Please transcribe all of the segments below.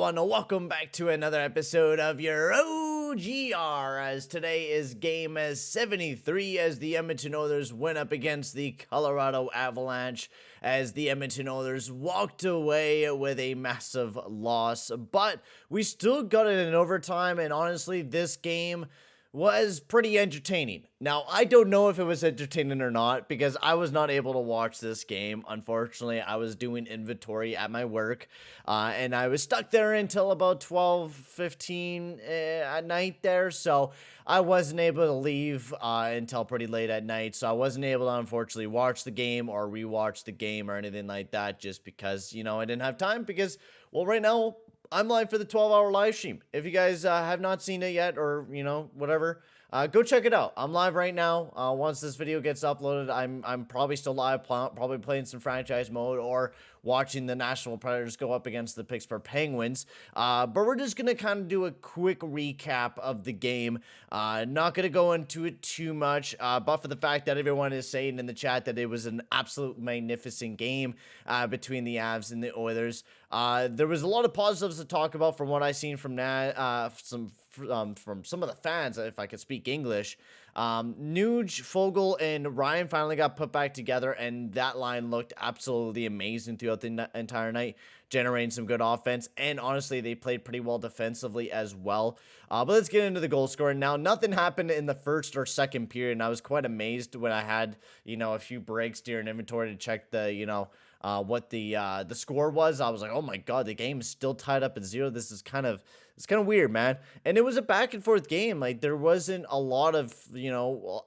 everyone, welcome back to another episode of your OGR, as today is game 73 as the Edmonton Oilers went up against the Colorado Avalanche as the Edmonton Oilers walked away with a massive loss, but we still got it in overtime, and honestly, this game was pretty entertaining. Now, I don't know if it was entertaining or not because I was not able to watch this game. Unfortunately, I was doing inventory at my work, and I was stuck there until about 12:15 at night there, so I wasn't able to leave until pretty late at night, so I wasn't able to unfortunately watch the game or rewatch the game or anything like that just because, I didn't have time because, well, right now, I'm live for the 12-hour live stream. If you guys have not seen it yet or, whatever, go check it out. I'm live right now. Once this video gets uploaded, I'm probably still live, probably playing some franchise mode or watching the Nashville Predators go up against the Pittsburgh Penguins. But we're just going to kind of do a quick recap of the game. Not going to go into it too much, but for the fact that everyone is saying in the chat that it was an absolute magnificent game between the Avs and the Oilers. There was a lot of positives to talk about from what I seen from from some of the fans, if I could speak English. Nuge, Fogle, and Ryan finally got put back together, and that line looked absolutely amazing throughout the entire night, generating some good offense, and honestly, they played pretty well defensively as well. But let's get into the goal scoring now. Nothing happened in the first or second period, and I was quite amazed when I had, a few breaks during inventory to check the, what the score was. I was like, oh my god, the game is still tied up at 0. This is it's kind of weird, man. And it was a back and forth game. Like, there wasn't a lot of,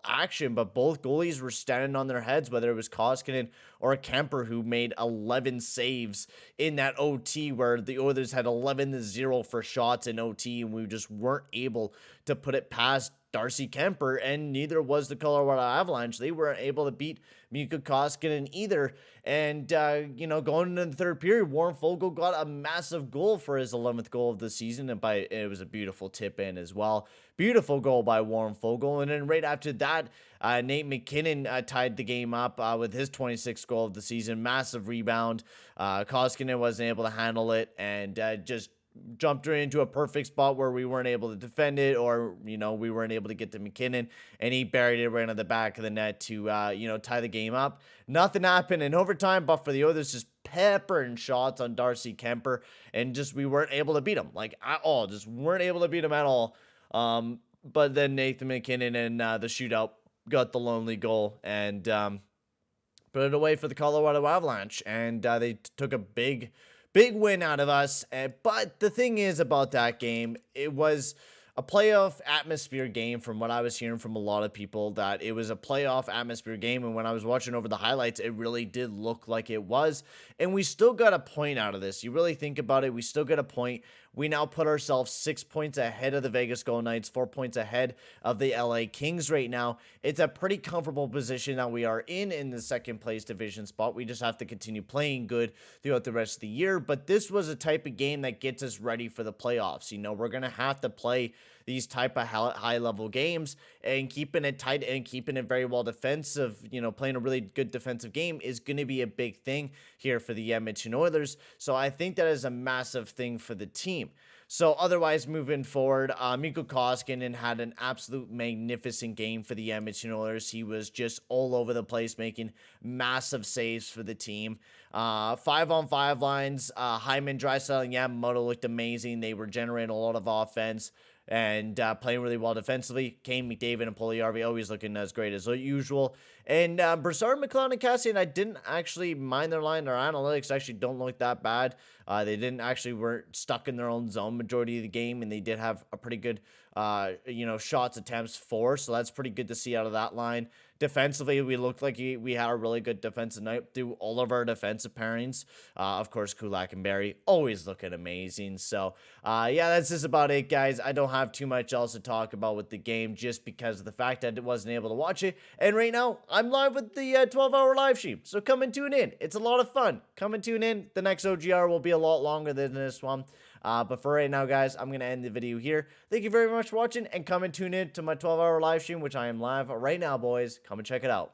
action, but both goalies were standing on their heads, whether it was Koskinen or Kemper, who made 11 saves in that OT, where the Oilers had 11-0 for shots in OT, and we just weren't able to put it past Darcy Kemper, and neither was the Colorado Avalanche. They weren't able to beat Mikko Koskinen either. And, going into the third period, Warren Fogle got a massive goal for his 11th goal of the season, and it was a beautiful tip in as well. Beautiful goal by Warren Fogle. And then right after that, Nate McKinnon tied the game up with his 26th goal of the season. Massive rebound. Koskinen wasn't able to handle it, and just jumped right into a perfect spot where we weren't able to defend it, or, we weren't able to get to McKinnon, and he buried it right on the back of the net to, tie the game up. Nothing happened in overtime, but for the Oilers, just peppering shots on Darcy Kemper, and just we weren't able to beat him, like, at all. Just weren't able to beat him at all. But then Nathan McKinnon and the shootout got the lonely goal, and put it away for the Colorado Avalanche, and they took a big win out of us. But the thing is about that game, it was a playoff atmosphere game from what I was hearing from a lot of people, that it was a playoff atmosphere game. And when I was watching over the highlights, it really did look like it was. And we still got a point out of this. You really think about it, we still get a point. We now put ourselves 6 points ahead of the Vegas Golden Knights, 4 points ahead of the LA Kings right now. It's a pretty comfortable position that we are in the second place division spot. We just have to continue playing good throughout the rest of the year. But this was a type of game that gets us ready for the playoffs. We're going to have to play these type of high-level games, and keeping it tight and keeping it very well defensive, playing a really good defensive game is going to be a big thing here for the Edmonton Oilers. So I think that is a massive thing for the team. So otherwise, moving forward, Mikko Koskinen had an absolute magnificent game for the Edmonton Oilers. He was just all over the place, making massive saves for the team. 5-on-5 lines, Hyman, Draisaitl, and Yamamoto looked amazing. They were generating a lot of offense and playing really well defensively. Kane, McDavid, and Puljujärvi always looking as great as usual. And Brassard, McLeod, and Cassian, I didn't actually mind their line. Their analytics actually don't look that bad. They weren't stuck in their own zone majority of the game, and they did have a pretty good, shots attempts for. So that's pretty good to see out of that line. Defensively, we looked like we had a really good defensive night through all of our defensive pairings. Of course, Kulak and Barry always looking amazing. So, yeah, that's just about it, guys. I don't have too much else to talk about with the game just because of the fact that I wasn't able to watch it. And right now, I'm live with the 12-hour live stream. So come and tune in. It's a lot of fun. Come and tune in. The next OGR will be a lot longer than this one. But for right now, guys, I'm going to end the video here. Thank you very much for watching, and come and tune in to my 12-hour live stream, which I am live right now, boys. Come and check it out.